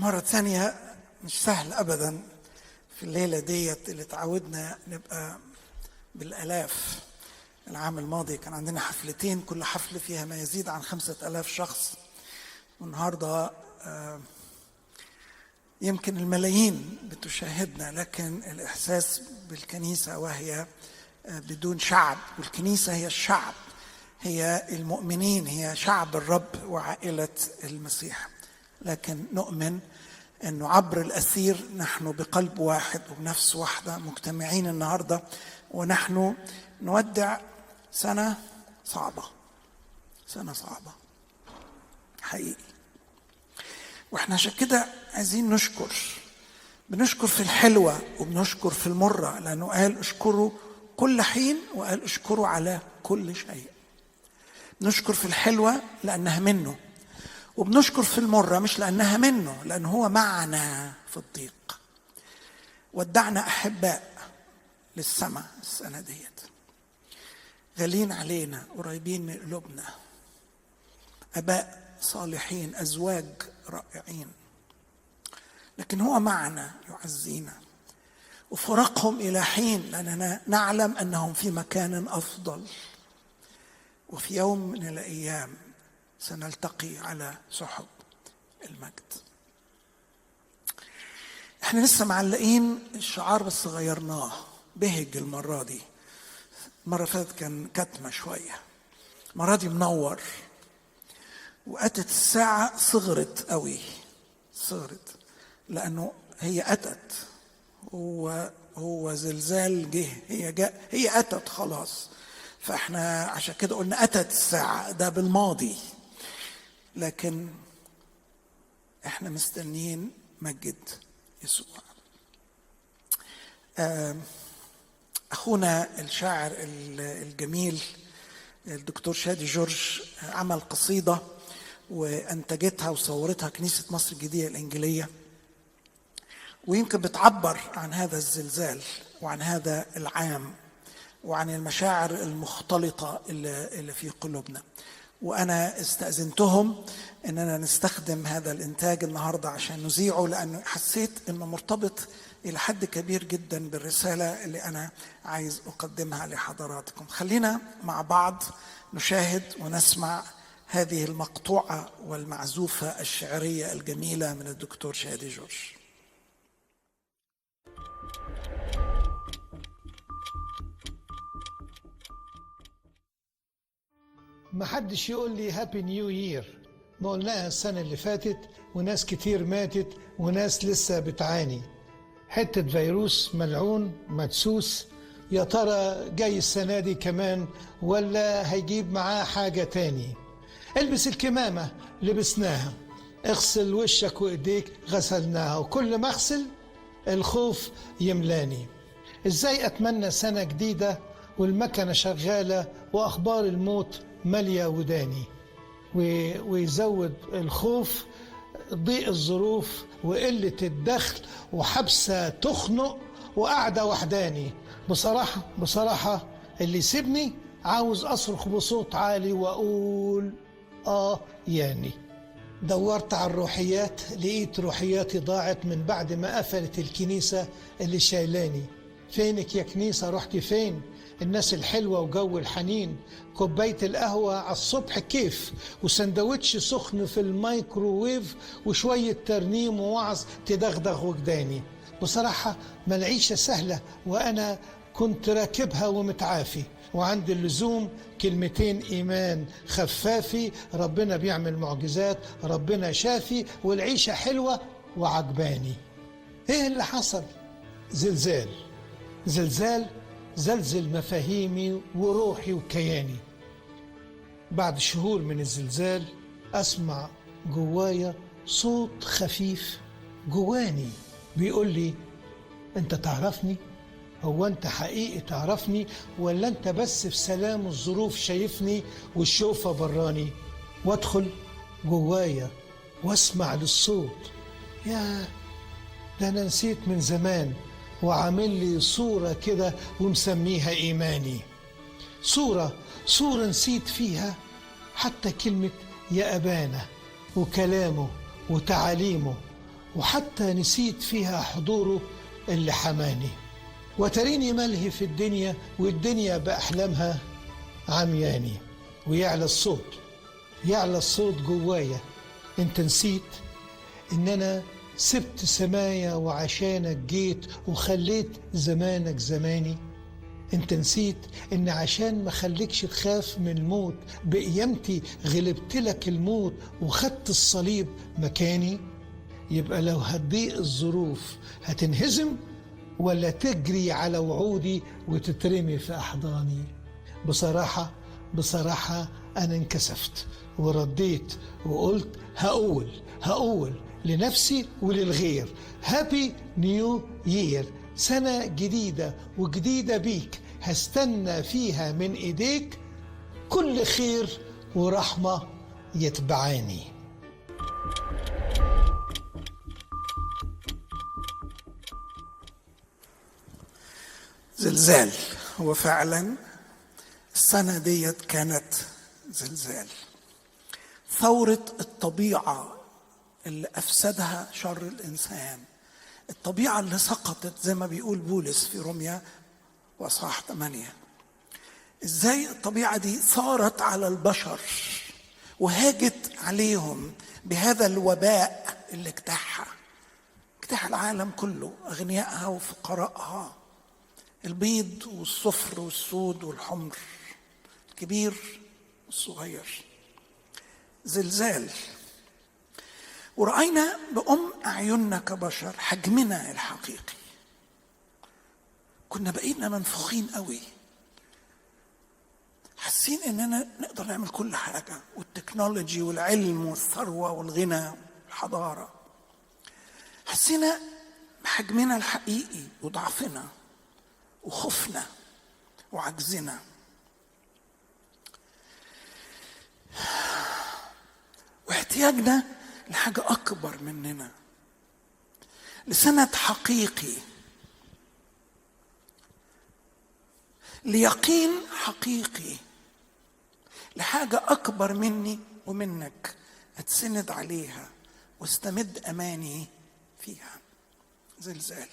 مرة ثانية مش سهل أبدا في الليلة ديت اللي تعودنا نبقى بالآلاف. العام الماضي كان عندنا حفلتين، كل حفلة فيها ما يزيد عن 5000 شخص، والنهاردة يمكن الملايين بتشاهدنا، لكن الإحساس بالكنيسة وهي بدون شعب، والكنيسة هي الشعب، هي المؤمنين، هي شعب الرب وعائلة المسيح. لكن نؤمن أنه عبر الأثير نحن بقلب واحد وبنفس واحدة مجتمعين النهاردة، ونحن نودع سنة صعبة حقيقي. واحنا عشان كده عايزين بنشكر في الحلوة وبنشكر في المرة، لأنه قال اشكروا كل حين، وقال اشكروا على كل شيء. نشكر في الحلوة لأنها منه، وبنشكر في المرة مش لأنها منه، لأنه هو معنا في الضيق. ودعنا أحباء للسماء السنة ديت، غالين علينا، قريبين من قلوبنا، آباء صالحين، أزواج رائعين، لكن هو معنا يعزينا. وفرقهم إلى حين، لأننا نعلم أنهم في مكان أفضل، وفي يوم من الأيام سنلتقي على سحب المجد. احنا لسه معلقين الشعار بس غيرناه، بهج المرة دي. المرة اللي فاتت كان كتمة شوية، المرة دي منور. وأتت الساعة صغرت قوي، لأنه هي أتت، هو زلزال جه، هي أتت خلاص. فاحنا عشان كده قلنا أتت الساعة، ده بالماضي، لكن احنا مستنيين مجد يسوع. أخونا الشاعر الجميل الدكتور شادي جورج عمل قصيدة وأنتجتها وصورتها كنيسة مصر الجديدة الإنجيلية، ويمكن بتعبر عن هذا الزلزال وعن هذا العام وعن المشاعر المختلطة اللي في قلوبنا. وأنا استأذنتهم أننا نستخدم هذا الإنتاج النهاردة عشان نذيعه، لأنه حسيت أنه مرتبط إلى حد كبير جدا بالرسالة اللي أنا عايز أقدمها لحضراتكم. خلينا مع بعض نشاهد ونسمع هذه المقطوعة والمعزوفة الشعرية الجميلة من الدكتور شادي جورج. ما حدش يقول لي هابي نيو يير، ما قلناها السنة اللي فاتت وناس كتير ماتت وناس لسه بتعاني. حتة فيروس ملعون مدسوس، يا ترى جاي السنة دي كمان ولا هيجيب معاه حاجة تاني؟ البس الكمامة لبسناها، اغسل وشك وايديك غسلناها، وكل ما اغسل الخوف يملاني. ازاي اتمنى سنة جديدة والمكنة شغالة واخبار الموت مالية وداني؟ ويزود الخوف ضيق الظروف وقلة الدخل وحبسة تخنق وقعدة وحداني. بصراحة اللي يسيبني عاوز أصرخ بصوت عالي وأقول يعني. دورت على الروحيات، لقيت روحياتي ضاعت من بعد ما قفلت الكنيسة اللي شايلاني. فينك يا كنيسة، رحتي فين؟ الناس الحلوة وجو الحنين، كوباية القهوة على الصبح كيف، وسندوتش سخن في الميكروويف، وشوية ترنيم ووعظ تدغدغ وجداني. بصراحة ما العيشة سهلة وأنا كنت راكبها ومتعافي، وعند اللزوم كلمتين إيمان خفافي، ربنا بيعمل معجزات، ربنا شافي، والعيشة حلوة وعجباني. إيه اللي حصل؟ زلزال زلزل مفاهيمي وروحي وكياني. بعد شهور من الزلزال أسمع جوايا صوت خفيف جواني بيقول لي أنت تعرفني؟ هو أنت حقيقي تعرفني ولا أنت بس في سلام الظروف شايفني والشوفة براني؟ وادخل جوايا واسمع للصوت، يا ده أنا نسيت من زمان، وعامل لي صورة كده ومسميها إيماني. صورة نسيت فيها حتى كلمة يا أبانا وكلامه وتعاليمه، وحتى نسيت فيها حضوره اللي حماني. وتريني ملهي في الدنيا، والدنيا بأحلامها عمياني. ويعلى الصوت جوايا، انت نسيت ان انا سبت سمايا وعشانك جيت وخليت زمانك زماني. انت نسيت ان عشان ما خليكش تخاف من الموت بقيامتي غلبت لك الموت وخدت الصليب مكاني. يبقى لو هتضيق الظروف هتنهزم ولا تجري على وعودي وتترمي في أحضاني؟ بصراحة أنا انكسفت ورديت وقلت هقول لنفسي وللغير هابي نيو يير، سنة جديدة وجديدة بيك، هستنى فيها من إيديك كل خير ورحمة يتبعاني. زلزال. هو فعلا السنة ديت كانت زلزال، ثورة الطبيعة اللي أفسدها شر الإنسان، الطبيعة اللي سقطت زي ما بيقول بولس في روميا وأصحاح 8. إزاي الطبيعة دي ثارت على البشر وهاجت عليهم بهذا الوباء اللي اجتاح العالم كله، أغنيائها وفقراءها، البيض والصفر والسود والحمر، الكبير والصغير. زلزال. ورأينا بأم أعيننا كبشر حجمنا الحقيقي، كنا بقينا منفوخين قوي، حاسين اننا نقدر نعمل كل حاجة، والتكنولوجي والعلم والثروة والغنى والحضارة. حسينا بحجمنا الحقيقي وضعفنا وخوفنا وعجزنا. واحتياجنا لحاجة أكبر مننا، لسند حقيقي، ليقين حقيقي، لحاجة أكبر مني ومنك أتسند عليها واستمد أماني فيها. زلزال.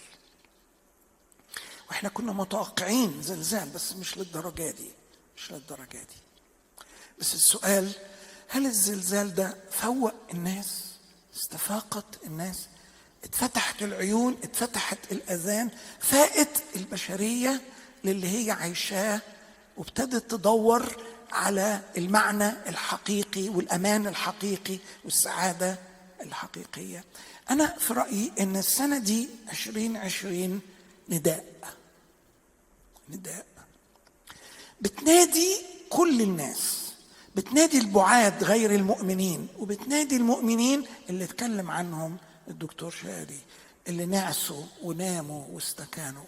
واحنا كنا متوقعين زلزال بس مش للدرجة دي. بس السؤال، هل الزلزال ده فوق الناس؟ استفاقت الناس؟ اتفتحت العيون؟ اتفتحت الأذان؟ فاقت البشرية للي هي عايشاه وابتدت تدور على المعنى الحقيقي والأمان الحقيقي والسعادة الحقيقية؟ أنا في رأيي إن السنة دي 2020 نداء بتنادي كل الناس، بتنادي البعاد غير المؤمنين، وبتنادي المؤمنين اللي اتكلم عنهم الدكتور شادي، اللي نعسوا وناموا واستكانوا.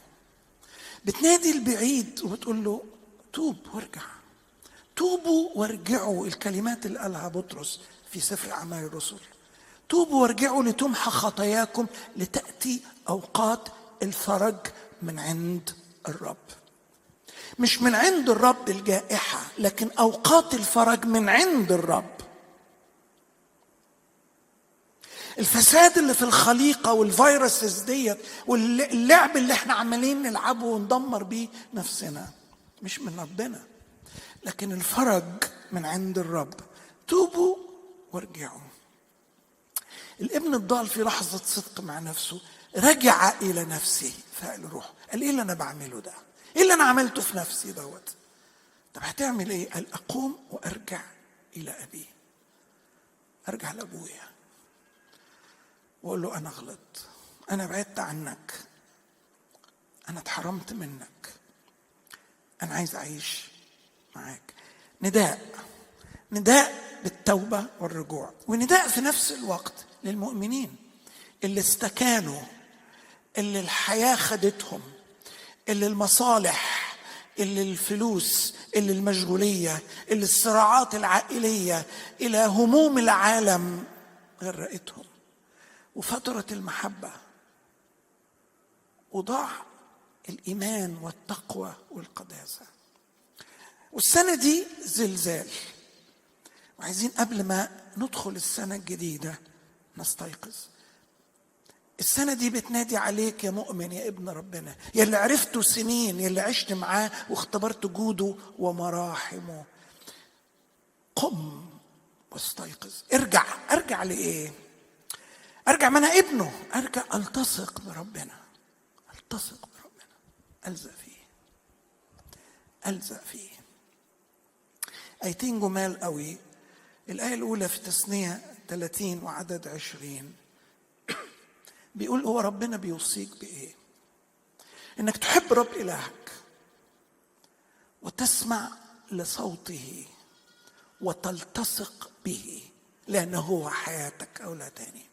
بتنادي البعيد وبتقول له توب وارجع، توبوا وارجعوا، الكلمات اللي قالها بطرس في سفر أعمال الرسل. توبوا وارجعوا لتمحى خطاياكم لتأتي أوقات الفرج من عند الرب. مش من عند الرب الجائحة، لكن أوقات الفرج من عند الرب. الفساد اللي في الخليقة والفيروسز ديت واللعب اللي احنا عمالين نلعبه وندمر بيه نفسنا مش من ربنا، لكن الفرج من عند الرب. توبوا وارجعوا. الابن الضال في لحظة صدق مع نفسه رجع إلى نفسه فقال روح، قال إيه اللي أنا بعمله ده؟ إيه اللي أنا عملته في نفسي دوت؟ طب هتعمل إيه؟ قال أقوم وأرجع إلى أبي، أرجع لأبويا وأقول له أنا غلط، أنا بعدت عنك، أنا اتحرمت منك، أنا عايز أعيش معاك. نداء بالتوبة والرجوع، ونداء في نفس الوقت للمؤمنين اللي استكانوا، اللي الحياة خدتهم، اللي المصالح، اللي الفلوس، اللي المشغولية، اللي الصراعات العائلية، إلى هموم العالم غرقتهم، وفترة المحبة، وضاع الإيمان والتقوى والقداسة. والسنة دي زلزال، وعايزين قبل ما ندخل السنة الجديدة نستيقظ. السنة دي بتنادي عليك يا مؤمن، يا ابن ربنا، يا اللي عرفته سنين، يا اللي عشت معاه واختبرت جوده ومراحمه. قم واستيقظ. ارجع لإيه؟ ارجع، ما انا ابنه، ارجع التصق بربنا، التصق بربنا، الزق فيه. ايتين جمال قوي. الآية الأولى في تثنية 30 وعدد 20 بيقول هو ربنا بيوصيك بإيه؟ إنك تحب رب إلهك وتسمع لصوته وتلتصق به، لأنه هو حياتك. أو لا تاني،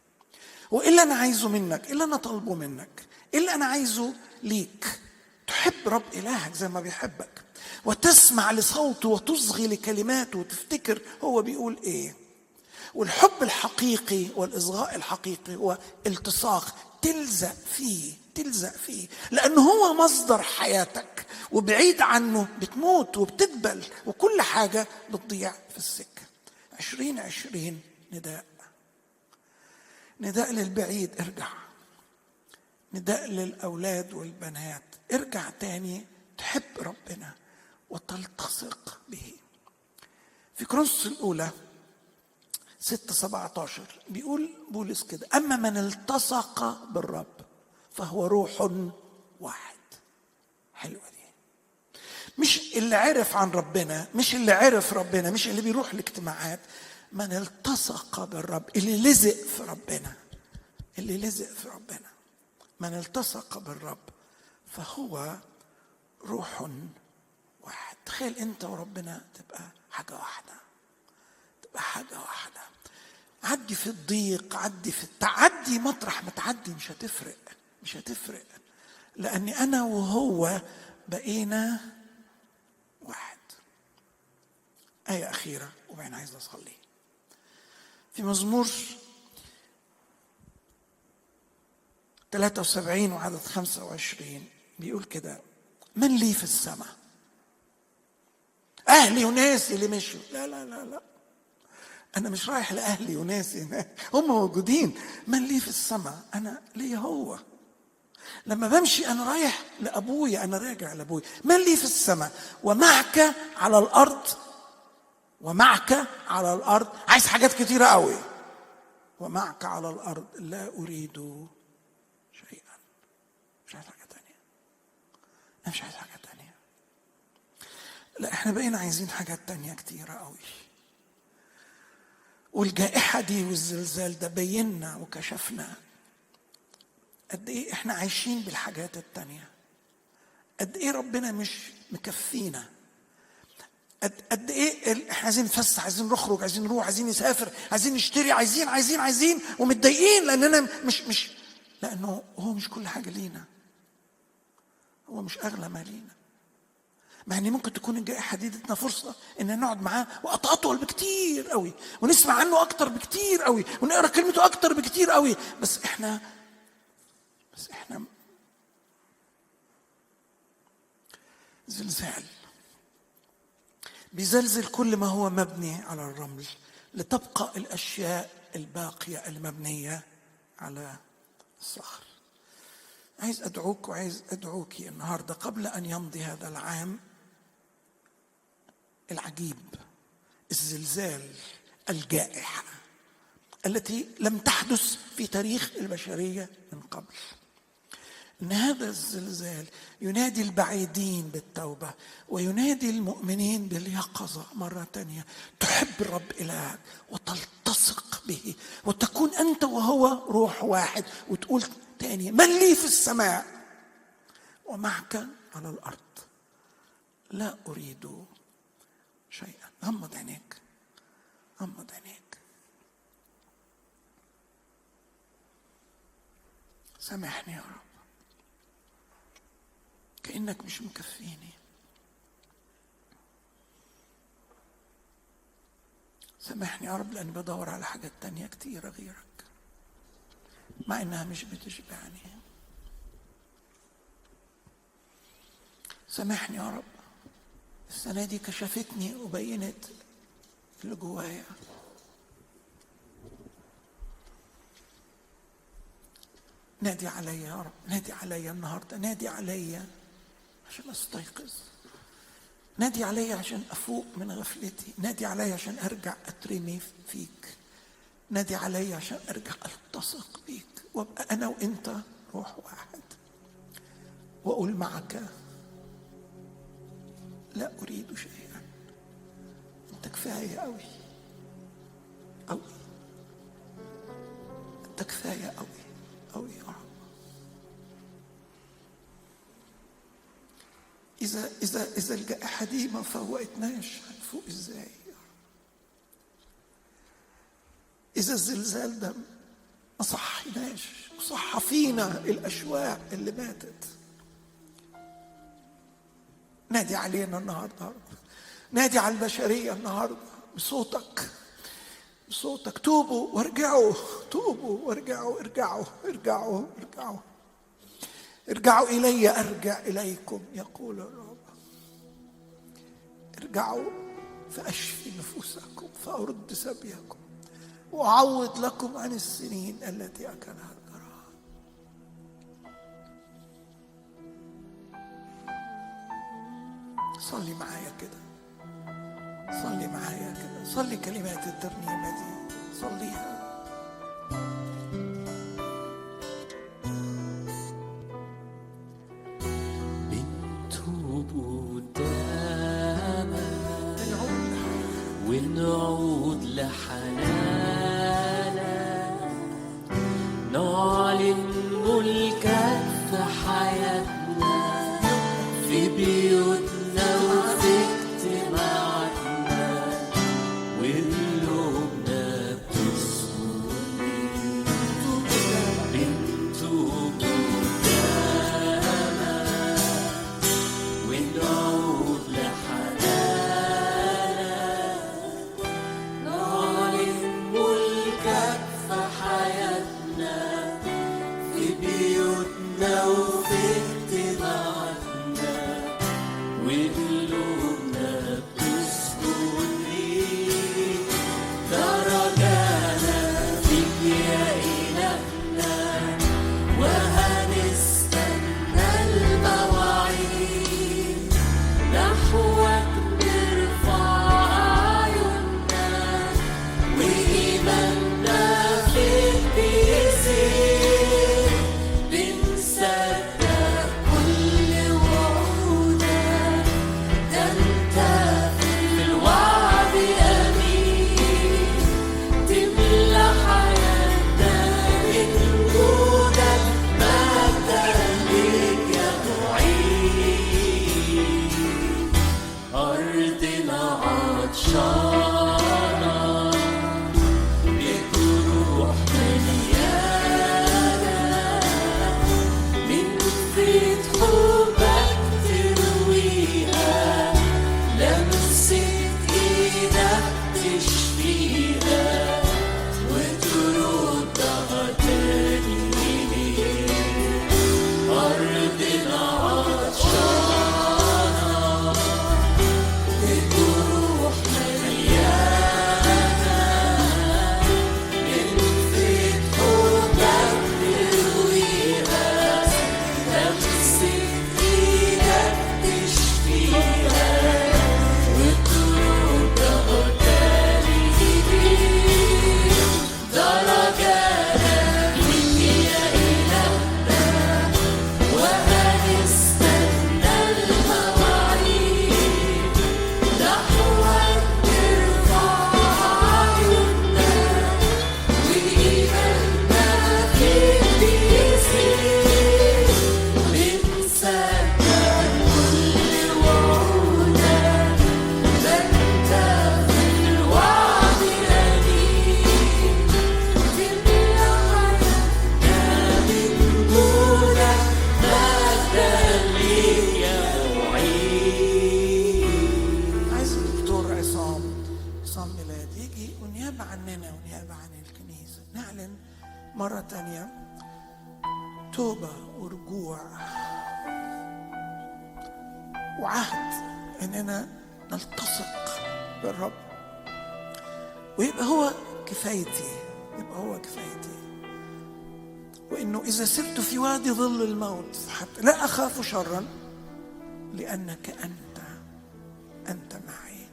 وإلا أنا عايزه منك، إلا أنا طالبه منك، إلا أنا عايزه ليك، تحب رب إلهك زي ما بيحبك، وتسمع لصوته وتصغي لكلماته وتفتكر هو بيقول إيه. والحب الحقيقي والإصغاء الحقيقي هو التصاق، تلزق فيه، لأنه هو مصدر حياتك، وبعيد عنه بتموت وبتدبل وكل حاجة بتضيع في السكة. 2020 نداء للبعيد، ارجع. نداء للأولاد والبنات، ارجع تاني تحب ربنا وتلتصق به. في كورنثوس الأولى 6:17 بيقول بولس كده: أما من التصق بالرب فهو روح واحد. حلوة دي. مش اللي عرف عن ربنا، مش اللي عرف ربنا، مش اللي بيروح الاجتماعات. من التصق بالرب، اللي لزق في ربنا، من التصق بالرب فهو روح واحد. تخيل انت وربنا تبقى حاجة واحدة. عدي في الضيق، عدي مطرح ما تعدي، مش هتفرق، لأني أنا وهو بقينا واحد. آية أخيرة وبعدين عايز أصلي. في مزمور 73 وعدد 25 بيقول كده: من لي في السماء؟ أهلي وناسي اللي مشوا. لا، أنا مش رايح لأهلي وناسي هناك، هم موجودين. من لي في السماء؟ أنا لي هو. لما بمشي أنا رايح لأبويا، أنا راجع لأبويا. من لي في السماء ومعك على الأرض. عايز حاجات كتيرة قوي. ومعك على الأرض لا أريد شيئا. مش عايز حاجة تانية. لا، احنا بقينا عايزين حاجات تانية كتيرة قوي. والجائحة دي والزلزال ده بينا وكشفنا قد ايه احنا عايشين بالحاجات التانية، قد ايه ربنا مش مكفينا، قد ايه احنا عايزين نتفسح، عايزين نخرج، عايزين نروح، عايزين نسافر، عايزين نشتري، عايزين ومتضايقين لاننا مش لانه هو مش كل حاجة لينا، هو مش اغلى ما لينا. مع ان ممكن تكون الجائحة دي ادتنا فرصة ان نقعد معاه وقت اطول بكتير قوي، ونسمع عنه اكتر بكتير قوي، ونقرا كلمته اكتر بكتير قوي، بس احنا زلزال بيزلزل كل ما هو مبني على الرمل، لتبقى الاشياء الباقية المبنية على الصخر. عايز ادعوك وعايز ادعوكي النهارده قبل ان يمضي هذا العام العجيب، الزلزال، الجائحة التي لم تحدث في تاريخ البشرية من قبل، ان هذا الزلزال ينادي البعيدين بالتوبة وينادي المؤمنين باليقظة مرة تانية. تحب الرب إلهك وتلتصق به وتكون أنت وهو روح واحد، وتقول تاني: من لي في السماء ومعك على الأرض لا أريد شيئا. غمض عينيك. سامحني يا رب، كأنك مش مكفيني. سامحني يا رب لأني بدور على حاجات تانية كتيرة غيرك، مع إنها مش بتشبعني. سامحني يا رب، السنة دي كشفتني وبينت اللي جوايا. نادي عليا يا رب، نادي عليا النهارده، نادي عليا عشان استيقظ، نادي عليا عشان افوق من غفلتي، نادي عليا عشان ارجع اترمي فيك، نادي عليا عشان ارجع التصق بيك وابقى انا وانت روح واحد، واقول معك لا اريد شيئا، انت كفايه قوي قوي، انت كفايه قوي قوي يا رب. إذا الجائحة دي ما فوقتناش هنفوق إزاي؟ إذا الزلزال ده ما صحيناش وصح فينا الأشواق اللي ماتت، نادي علينا النهارده، نادي على البشرية النهارده بصوتك، بصوتك، توبوا وارجعوا، توبوا وارجعوا، ارجعوا ارجعوا ارجعوا ارجعوا إلي أرجع إليكم يقول الرب. ارجعوا فأشفي نفوسكم فأرد سبيكم وأعوض لكم عن السنين التي أكلها الجراد. صلي معايا كده، صلي معايا كده، صلي كلمات الترنيمة دي، صليها. ونعود لحنانك، نعلن ملكك في حياتنا، في بيوتنا وفي اجتماعاتنا، وقلوبنا بتسكن بنتوب قدامك، ونعود مرة تانية توبة ورجوع وعهد اننا نلتصق بالرب ويبقى هو كفايتي، يبقى هو كفايتي. وإنه إذا سرت في وادي ظل الموت حتى لا أخاف شرا لأنك أنت معي.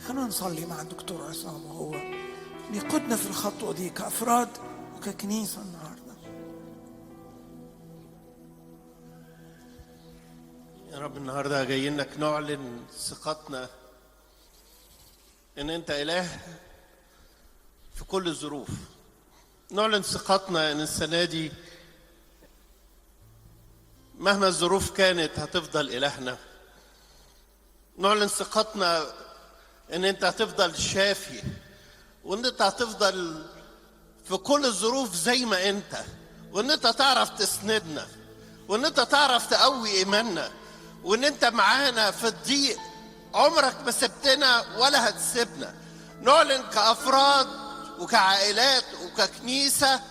خلونا نصلي مع الدكتور عصام وهو بيقودنا في الخطوة دي كأفراد وككنيسة النهاردة. يا رب النهارده جايين لك نعلن ثقتنا ان انت اله في كل الظروف. نعلن ثقتنا ان السنه دي مهما الظروف كانت هتفضل الهنا. نعلن ثقتنا ان انت هتفضل شافي، وان انت هتفضل في كل الظروف زي ما انت، وان انت تعرف تسندنا، وان انت تعرف تقوي ايماننا، وان انت معانا في الضيق. عمرك ما سبتنا ولا هتسيبنا. نعلن كأفراد وكعائلات وككنيسة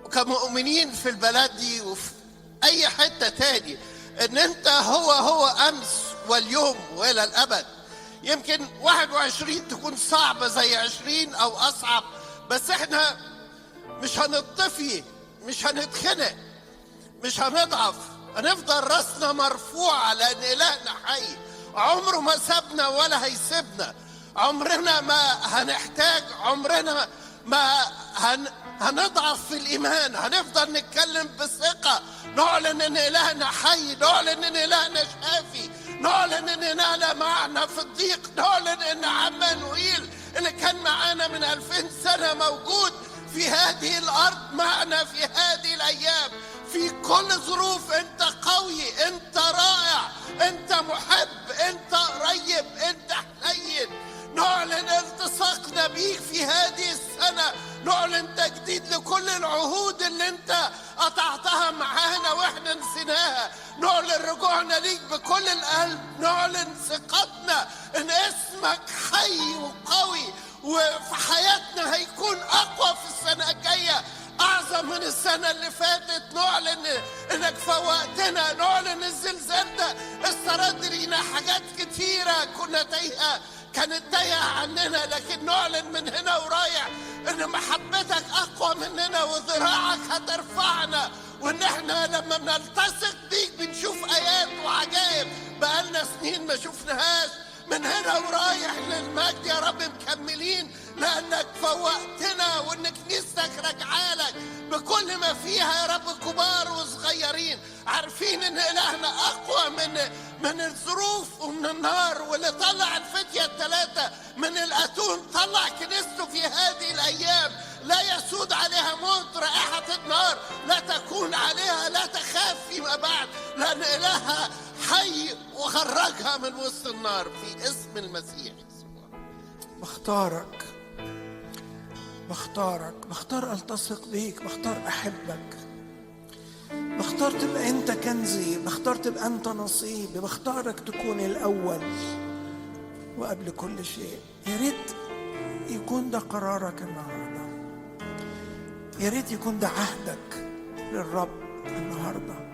وكمؤمنين في البلد دي وفي أي حتة تاني إن أنت هو أمس واليوم وإلى الأبد. يمكن 21 تكون صعبة زي 20 أو أصعب، بس إحنا مش هنطفي، مش هنتخنق، مش هنضعف، هنفضل راسنا مرفوعة لأن إلهنا حي. عمره ما سابنا ولا هيسيبنا. عمرنا ما هنحتاج، عمرنا ما هنضعف في الإيمان. هنفضل نتكلم بثقة، نعلن إن إلهنا حي، نعلن إن إلهنا شافي، نعلن إن إلهنا معنا في الضيق، نعلن إن عمانوئيل اللي كان معانا من 2000 سنة موجود في هذه الأرض معنا في هذه الأيام. في كل ظروف أنت قوي، أنت رائع، أنت محب، أنت قريب، أنت حنين. نعلن التصاقنا بيك في هذه السنة، نعلن تجديد لكل العهود اللي انت قطعتها معانا واحنا نسيناها، نعلن رجوعنا ليك بكل القلب، نعلن ثقتنا ان اسمك حي وقوي وفي حياتنا هيكون اقوى في السنة الجاية، اعظم من السنة اللي فاتت. نعلن انك فوقتنا، نعلن الزلزال ده استرد لينا حاجات كتيرة كنا تايهة، كانت تايهة عننا، لكن نعلن من هنا ورايح ان محبتك اقوى مننا وذراعك هترفعنا، وان احنا لما بنلتصق بيك بنشوف ايات وعجائب بقالنا سنين ما شفناهاش. من هنا ورايح للمجد يا رب مكملين لانك فوقتنا، وان كنيستك راجعالك بكل ما فيها يا رب، كبار وصغيرين، عارفين ان الهنا اقوى من الظروف ومن النار. واللي طلع الفتية الثلاثة من الاتون طلع كنيسته في هذه الايام. لا يسود عليها موت، رائحة النار لا تكون عليها، لا تخاف فيما بعد، لان الهها حي وخرجها من وسط النار في اسم المسيح. بختار التصق بيك، بختار احبك، بختار تبقى انت كنزي، بختار تبقى انت نصيبي، بختارك تكون الاول وقبل كل شيء. يا ريت يكون ده قرارك النهارده، يا ريت يكون ده عهدك للرب النهارده.